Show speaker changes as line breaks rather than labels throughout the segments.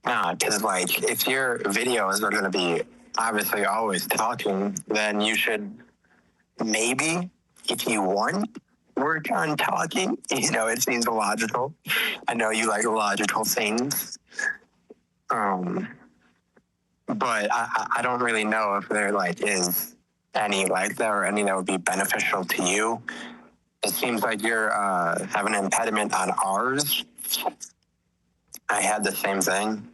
Nah, because like if your videos are going to be obviously always talking, then you should maybe, if you want, work on talking. It seems logical. I know you like logical things. But I don't really know if there like is any like that or any that would be beneficial to you. It seems like you're have an impediment on ours. I had the same thing.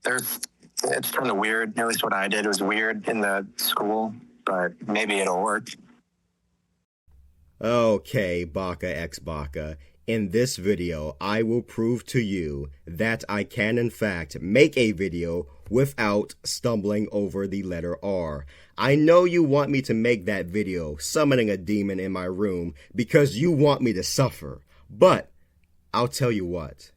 It's kind of weird. At least what I did was weird in the school, but maybe it'll work.
Okay, Baka X Baka. In this video, I will prove to you that I can in fact make a video without stumbling over the letter R. I know you want me to make that video summoning a demon in my room because you want me to suffer. But I'll tell you what.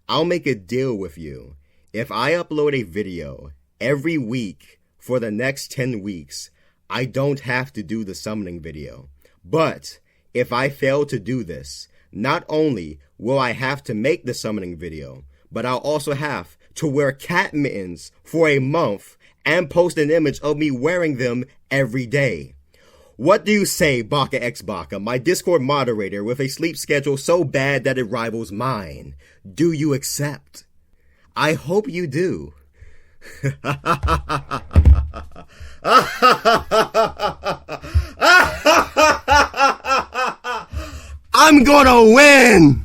I'll make a deal with you. If I upload a video every week for the next 10 weeks, I don't have to do the summoning video. But if I fail to do this, not only will I have to make the summoning video, but I'll also have to wear cat mittens for a month and post an image of me wearing them every day. What do you say, Baka X Baka, my Discord moderator with a sleep schedule so bad that it rivals mine? Do you accept? I hope you do. I'm gonna win!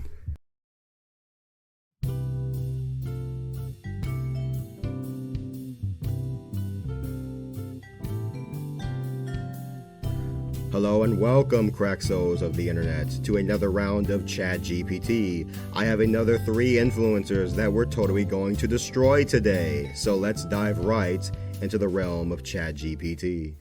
Hello and welcome, crack souls of the internet, to another round of ChatGPT. I have another 3 influencers that we're totally going to destroy today, so let's dive right into the realm of ChatGPT.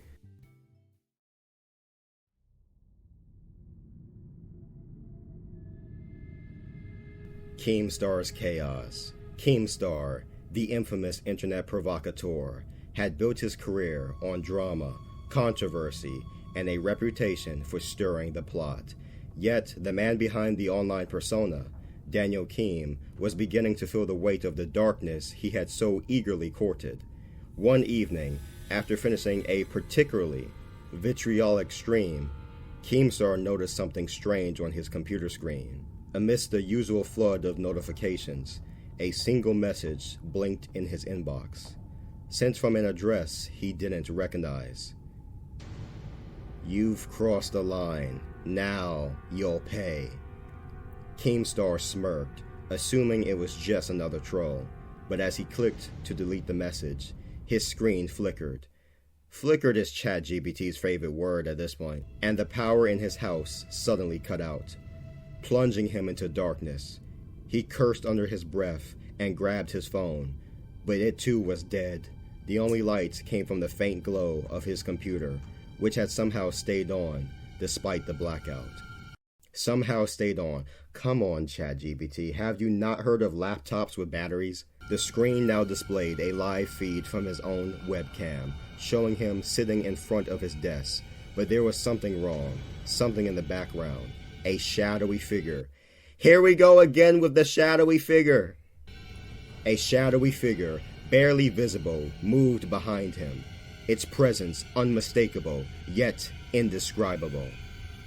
Keemstar's chaos. Keemstar, the infamous internet provocateur, had built his career on drama, controversy, and a reputation for stirring the plot. Yet, the man behind the online persona, Daniel Keem, was beginning to feel the weight of the darkness he had so eagerly courted. One evening, after finishing a particularly vitriolic stream, Keemstar noticed something strange on his computer screen. Amidst the usual flood of notifications, a single message blinked in his inbox, sent from an address he didn't recognize. You've crossed the line. Now you'll pay. Keemstar smirked, assuming it was just another troll, but as he clicked to delete the message, his screen flickered. Flickered is ChatGPT's favorite word at this point, and the power in his house suddenly cut out, plunging him into darkness. He cursed under his breath and grabbed his phone, but it too was dead. The only light came from the faint glow of his computer, which had somehow stayed on despite the blackout. Somehow stayed on. Come on, ChatGPT, have you not heard of laptops with batteries? The screen now displayed a live feed from his own webcam, showing him sitting in front of his desk. But there was something wrong, something in the background, a shadowy figure. Here we go again with the shadowy figure. A shadowy figure, barely visible, moved behind him. Its presence unmistakable, yet indescribable.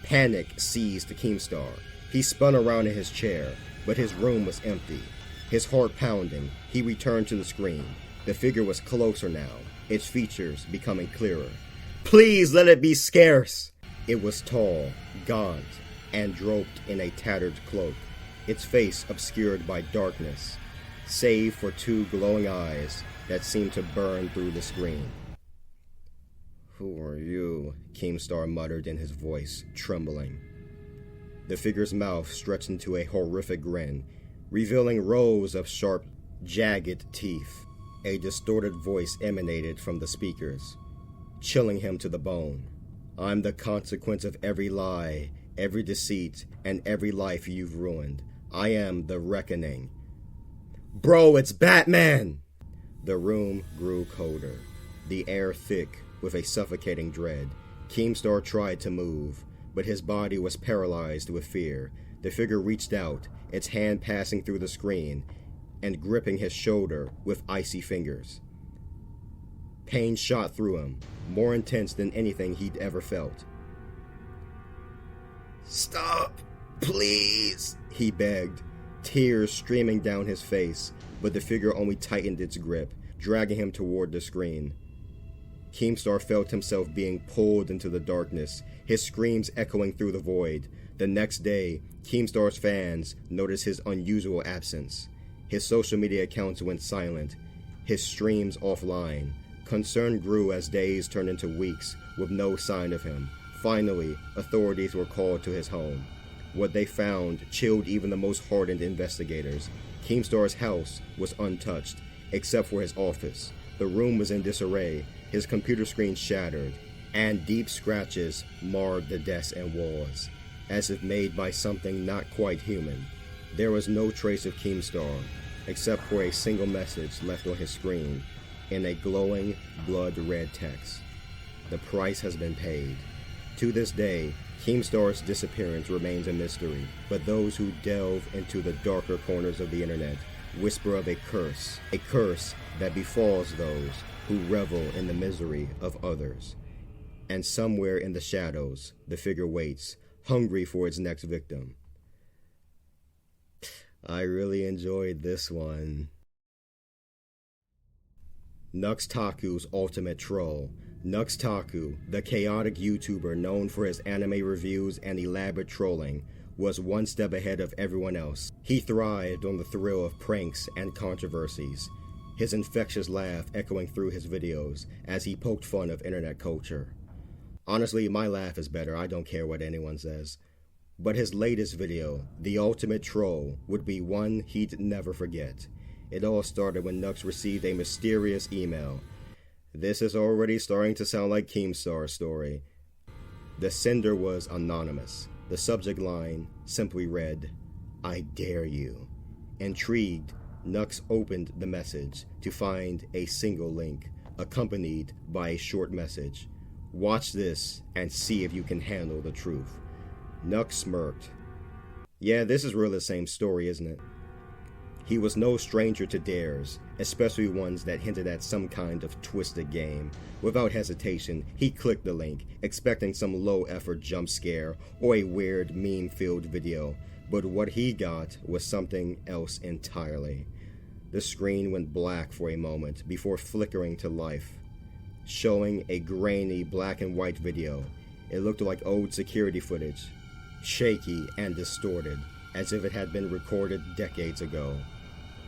Panic seized Keemstar. He spun around in his chair, but his room was empty. His heart pounding, he returned to the screen. The figure was closer now, its features becoming clearer. Please let it be scarce! It was tall, gaunt, and draped in a tattered cloak, its face obscured by darkness, save for 2 glowing eyes that seemed to burn through the screen. Who are you? Keemstar muttered in his voice, trembling. The figure's mouth stretched into a horrific grin, revealing rows of sharp, jagged teeth. A distorted voice emanated from the speakers, chilling him to the bone. I'm the consequence of every lie, every deceit, and every life you've ruined. I am the reckoning. Bro, it's Batman! The room grew colder, the air thick with a suffocating dread. Keemstar tried to move, but his body was paralyzed with fear. The figure reached out, its hand passing through the screen, and gripping his shoulder with icy fingers. Pain shot through him, more intense than anything he'd ever felt. "Stop, please," he begged, tears streaming down his face, but the figure only tightened its grip, dragging him toward the screen. Keemstar felt himself being pulled into the darkness, his screams echoing through the void. The next day, Keemstar's fans noticed his unusual absence. His social media accounts went silent, his streams offline. Concern grew as days turned into weeks with no sign of him. Finally, authorities were called to his home. What they found chilled even the most hardened investigators. Keemstar's house was untouched, except for his office. The room was in disarray, his computer screen shattered, and deep scratches marred the desk and walls, as if made by something not quite human. There was no trace of Keemstar, except for a single message left on his screen in a glowing, blood-red text. "The price has been paid." To this day, Keemstar's disappearance remains a mystery, but those who delve into the darker corners of the internet whisper of a curse that befalls those who revel in the misery of others. And somewhere in the shadows, the figure waits, hungry for its next victim. I really enjoyed this one. Nux Taku's ultimate troll. Nux Taku, the chaotic YouTuber known for his anime reviews and elaborate trolling, was one step ahead of everyone else. He thrived on the thrill of pranks and controversies, his infectious laugh echoing through his videos as he poked fun of internet culture. Honestly, my laugh is better, I don't care what anyone says. But his latest video, The Ultimate Troll, would be one he'd never forget. It all started when Nux received a mysterious email. This is already starting to sound like Keemstar's story. The sender was anonymous. The subject line simply read, "I dare you." Intrigued, Nux opened the message to find a single link, accompanied by a short message. "Watch this and see if you can handle the truth." Nux smirked. Yeah, this is really the same story, isn't it? He was no stranger to dares, especially ones that hinted at some kind of twisted game. Without hesitation, he clicked the link, expecting some low-effort jump scare or a weird meme-filled video, but what he got was something else entirely. The screen went black for a moment before flickering to life, showing a grainy black and white video. It looked like old security footage, shaky and distorted, as if it had been recorded decades ago.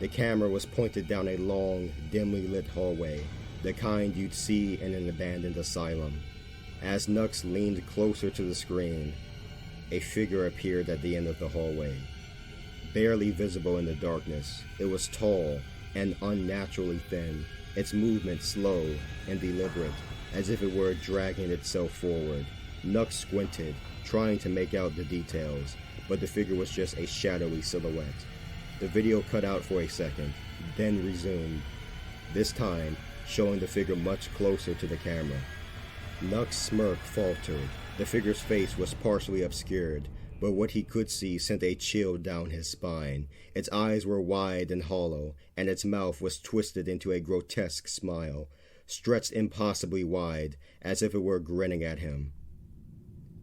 The camera was pointed down a long, dimly lit hallway, the kind you'd see in an abandoned asylum. As Nux leaned closer to the screen, a figure appeared at the end of the hallway. Barely visible in the darkness, it was tall and unnaturally thin, its movement slow and deliberate, as if it were dragging itself forward. Nux squinted, trying to make out the details, but the figure was just a shadowy silhouette. The video cut out for a second, then resumed, this time showing the figure much closer to the camera. Nux' smirk faltered. The figure's face was partially obscured, but what he could see sent a chill down his spine. Its eyes were wide and hollow, and its mouth was twisted into a grotesque smile, stretched impossibly wide, as if it were grinning at him.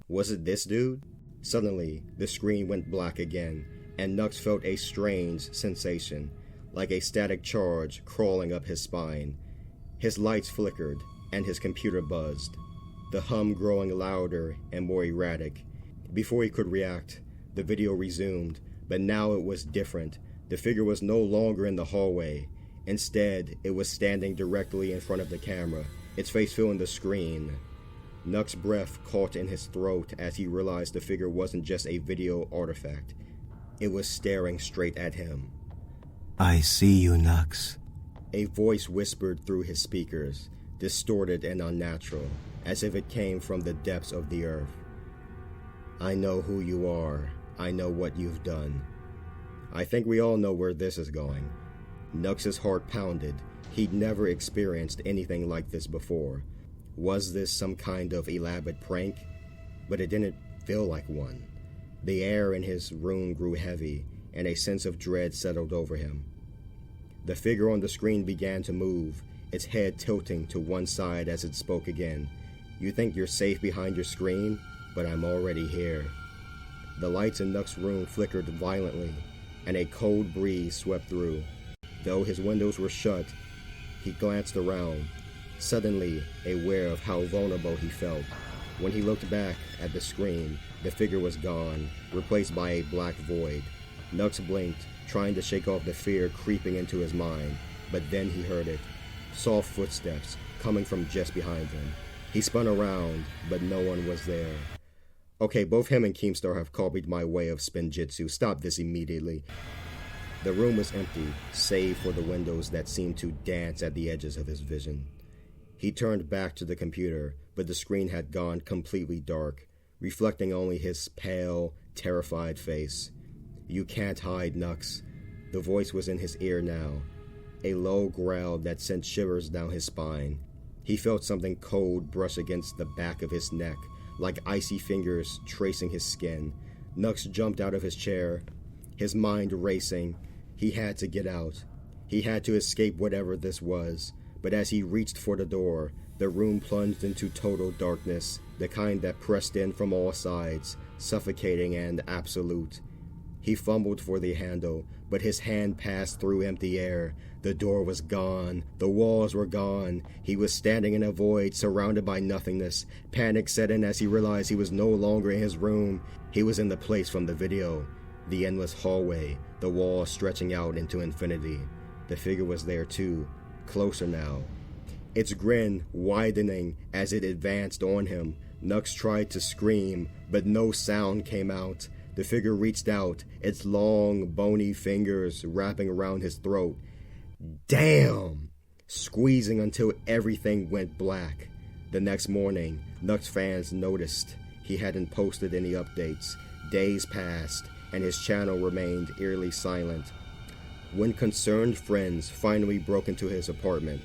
Was it this dude? Suddenly, the screen went black again, and Nux felt a strange sensation, like a static charge crawling up his spine. His lights flickered, and his computer buzzed, the hum growing louder and more erratic. Before he could react, the video resumed, but now it was different. The figure was no longer in the hallway. Instead, it was standing directly in front of the camera, its face filling the screen. Nux' breath caught in his throat as he realized the figure wasn't just a video artifact. It was staring straight at him.
"I see you, Nux."
A voice whispered through his speakers, distorted and unnatural, as if it came from the depths of the earth. "I know who you are. I know what you've done." I think we all know where this is going. Nux's heart pounded. He'd never experienced anything like this before. Was this some kind of elaborate prank? But it didn't feel like one. The air in his room grew heavy, and a sense of dread settled over him. The figure on the screen began to move, its head tilting to one side as it spoke again. "You think you're safe behind your screen, but I'm already here." The lights in Nux' room flickered violently, and a cold breeze swept through. Though his windows were shut, he glanced around, suddenly aware of how vulnerable he felt. When he looked back at the screen, the figure was gone, replaced by a black void. Nux blinked, trying to shake off the fear creeping into his mind, but then he heard it. Soft footsteps coming from just behind him. He spun around, but no one was there. Okay, both him and Keemstar have copied my way of spinjitzu. Stop this immediately. The room was empty, save for the windows that seemed to dance at the edges of his vision. He turned back to the computer, but the screen had gone completely dark, reflecting only his pale, terrified face. "You can't hide, Nux." The voice was in his ear now, a low growl that sent shivers down his spine. He felt something cold brush against the back of his neck, like icy fingers tracing his skin. Nux jumped out of his chair, his mind racing. He had to get out. He had to escape whatever this was. But as he reached for the door, the room plunged into total darkness, the kind that pressed in from all sides, suffocating and absolute. He fumbled for the handle, but his hand passed through empty air. The door was gone. The walls were gone. He was standing in a void, surrounded by nothingness. Panic set in as he realized he was no longer in his room. He was in the place from the video. The endless hallway, the walls stretching out into infinity. The figure was there too, closer now. Its grin widening as it advanced on him. Nux tried to scream, but no sound came out. The figure reached out, its long, bony fingers wrapping around his throat. Damn! Squeezing until everything went black. The next morning, Nux fans noticed he hadn't posted any updates. Days passed, and his channel remained eerily silent. When concerned friends finally broke into his apartment,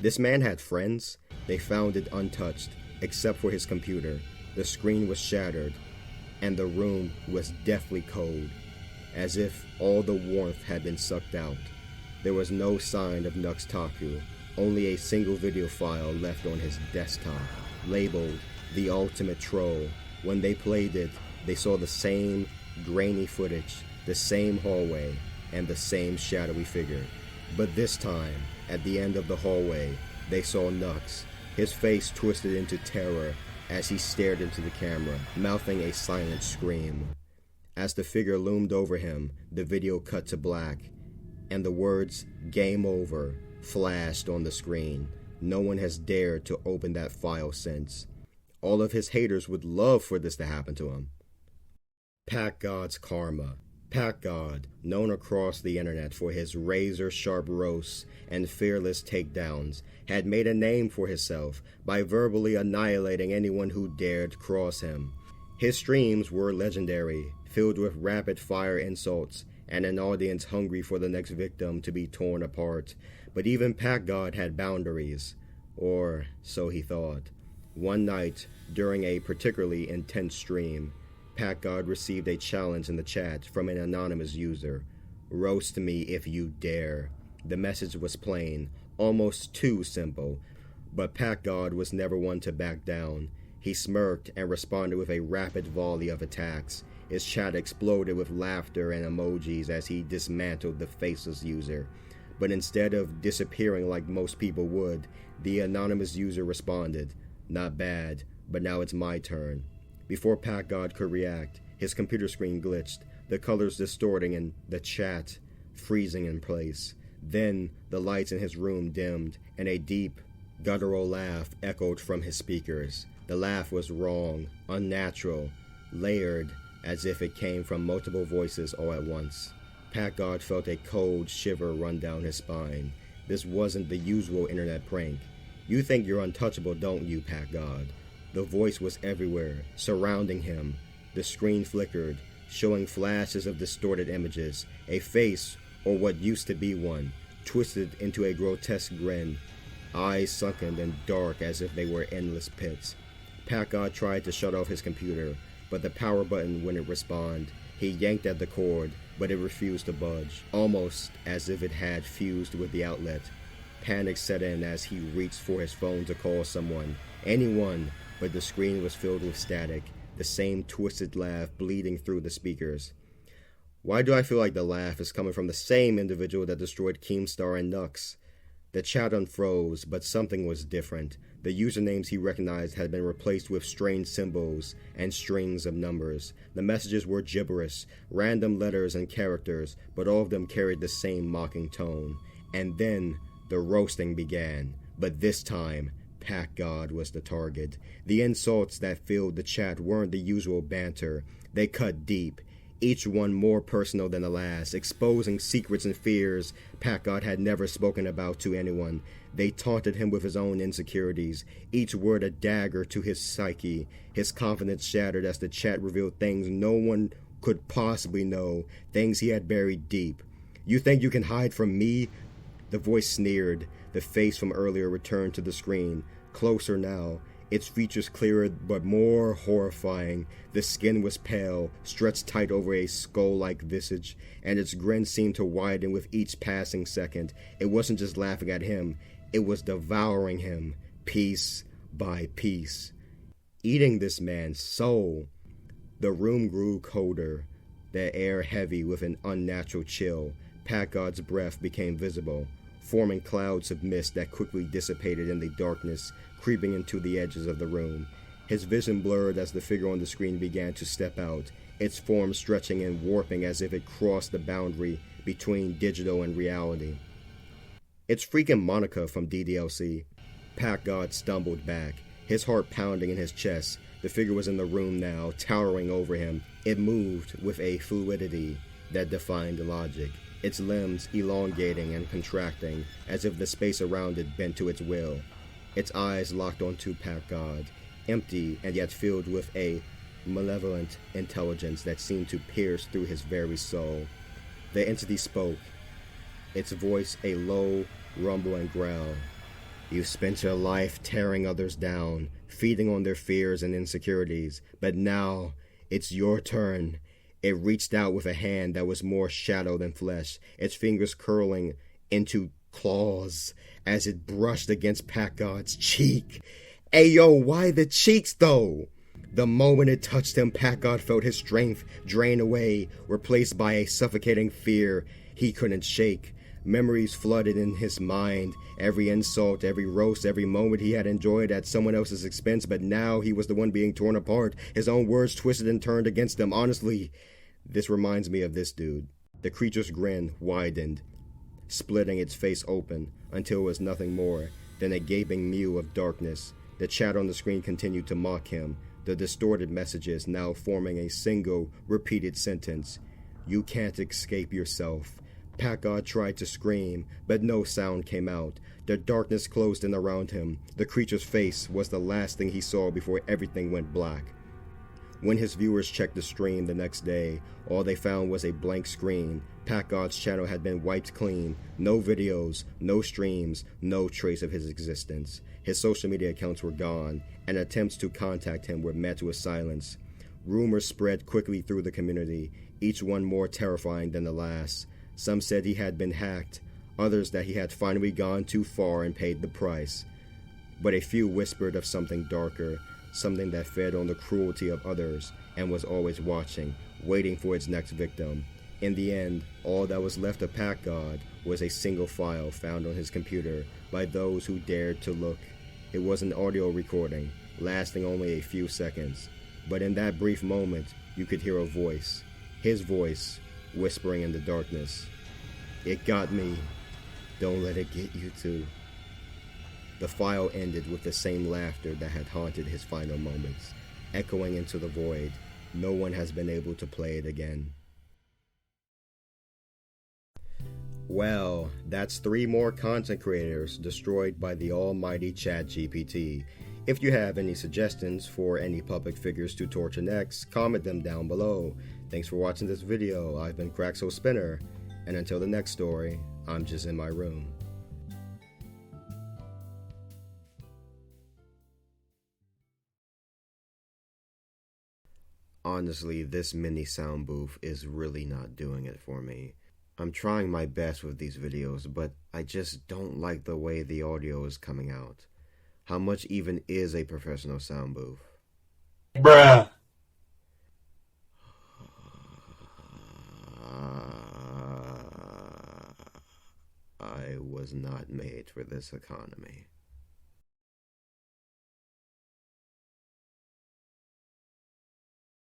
this man had friends. They found it untouched, except for his computer. The screen was shattered, and the room was deathly cold, as if all the warmth had been sucked out. There was no sign of Nux Taku, only a single video file left on his desktop, labeled The Ultimate Troll. When they played it, they saw the same grainy footage, the same hallway, and the same shadowy figure. But this time, at the end of the hallway, they saw Nux, his face twisted into terror as he stared into the camera, mouthing a silent scream. As the figure loomed over him, the video cut to black, and the words "Game Over" flashed on the screen. No one has dared to open that file since. All of his haters would love for this to happen to him. PackGod's karma. PackGod, known across the internet for his razor-sharp roasts and fearless takedowns, had made a name for himself by verbally annihilating anyone who dared cross him. His streams were legendary, filled with rapid-fire insults and an audience hungry for the next victim to be torn apart. But even PackGod had boundaries, or so he thought. One night, during a particularly intense stream, PackGod received a challenge in the chat from an anonymous user. "Roast me if you dare." The message was plain, almost too simple, but PackGod was never one to back down. He smirked and responded with a rapid volley of attacks. His chat exploded with laughter and emojis as he dismantled the faceless user. But instead of disappearing like most people would, the anonymous user responded, "Not bad, but now it's my turn." Before PackGod could react, his computer screen glitched, the colors distorting and the chat freezing in place. Then the lights in his room dimmed, and a deep, guttural laugh echoed from his speakers. The laugh was wrong, unnatural, layered, as if it came from multiple voices all at once. PackGod felt a cold shiver run down his spine. This wasn't the usual internet prank. "You think you're untouchable, don't you, PackGod?" The voice was everywhere, surrounding him. The screen flickered, showing flashes of distorted images. A face, or what used to be one, twisted into a grotesque grin, eyes sunken and dark as if they were endless pits. PackGod tried to shut off his computer, but the power button wouldn't respond. He yanked at the cord, but it refused to budge, almost as if it had fused with the outlet. Panic set in as he reached for his phone to call someone, anyone, but the screen was filled with static, the same twisted laugh bleeding through the speakers. Why do I feel like the laugh is coming from the same individual that destroyed Keemstar and Nux? The chat unfroze, but something was different. The usernames he recognized had been replaced with strange symbols and strings of numbers. The messages were gibberish, random letters and characters, but all of them carried the same mocking tone. And then the roasting began, but this time, PackGod was the target. The insults that filled the chat weren't the usual banter. They cut deep, each one more personal than the last, exposing secrets and fears PackGod had never spoken about to anyone. They taunted him with his own insecurities, each word a dagger to his psyche. His confidence shattered as the chat revealed things no one could possibly know, things he had buried deep. "You think you can hide from me?" The voice sneered. The face from earlier returned to the screen, closer now, its features clearer but more horrifying. The skin was pale, stretched tight over a skull-like visage, and its grin seemed to widen with each passing second. It wasn't just laughing at him, it was devouring him, piece by piece, eating this man's soul. The room grew colder, the air heavy with an unnatural chill. PackGod's breath became visible, forming clouds of mist that quickly dissipated in the darkness, creeping into the edges of the room. His vision blurred as the figure on the screen began to step out, its form stretching and warping as if it crossed the boundary between digital and reality. "It's freaking Monica from DDLC." PackGod stumbled back, his heart pounding in his chest. The figure was in the room now, towering over him. It moved with a fluidity that defied logic, its limbs elongating and contracting as if the space around it bent to its will. Its eyes locked onto PackGod, empty and yet filled with a malevolent intelligence that seemed to pierce through his very soul. The entity spoke, its voice a low rumble and growl. "You've spent your life tearing others down, feeding on their fears and insecurities, but now it's your turn." It reached out with a hand that was more shadow than flesh, its fingers curling into claws as it brushed against PackGod's cheek. Ayo, why the cheeks though? The moment it touched him, PackGod felt his strength drain away, replaced by a suffocating fear he couldn't shake. Memories flooded in his mind, every insult, every roast, every moment he had enjoyed at someone else's expense, but now he was the one being torn apart, his own words twisted and turned against him. Honestly, this reminds me of this dude. The creature's grin widened, splitting its face open until it was nothing more than a gaping mew of darkness. The chat on the screen continued to mock him, the distorted messages now forming a single, repeated sentence. "You can't escape yourself." PackGod tried to scream, but no sound came out. The darkness closed in around him. The creature's face was the last thing he saw before everything went black. When his viewers checked the stream the next day, all they found was a blank screen. PackGod's channel had been wiped clean. No videos, no streams, no trace of his existence. His social media accounts were gone, and attempts to contact him were met with silence. Rumors spread quickly through the community, each one more terrifying than the last. Some said he had been hacked, others that he had finally gone too far and paid the price. But a few whispered of something darker, something that fed on the cruelty of others and was always watching, waiting for its next victim. In the end, all that was left of PackGod was a single file found on his computer by those who dared to look. It was an audio recording, lasting only a few seconds. But in that brief moment, you could hear a voice, his voice, whispering in the darkness. "It got me. Don't let it get you too." The file ended with the same laughter that had haunted his final moments, echoing into the void. No one has been able to play it again. Well, that's 3 more content creators destroyed by the almighty ChatGPT. If you have any suggestions for any public figures to torture next, comment them down below. Thanks for watching this video. I've been Craxo Spinner, and until the next story, I'm just in my room. Honestly, this mini sound booth is really not doing it for me. I'm trying my best with these videos, but I just don't like the way the audio is coming out. How much even is a professional sound booth?
Bruh.
I was not made for this economy.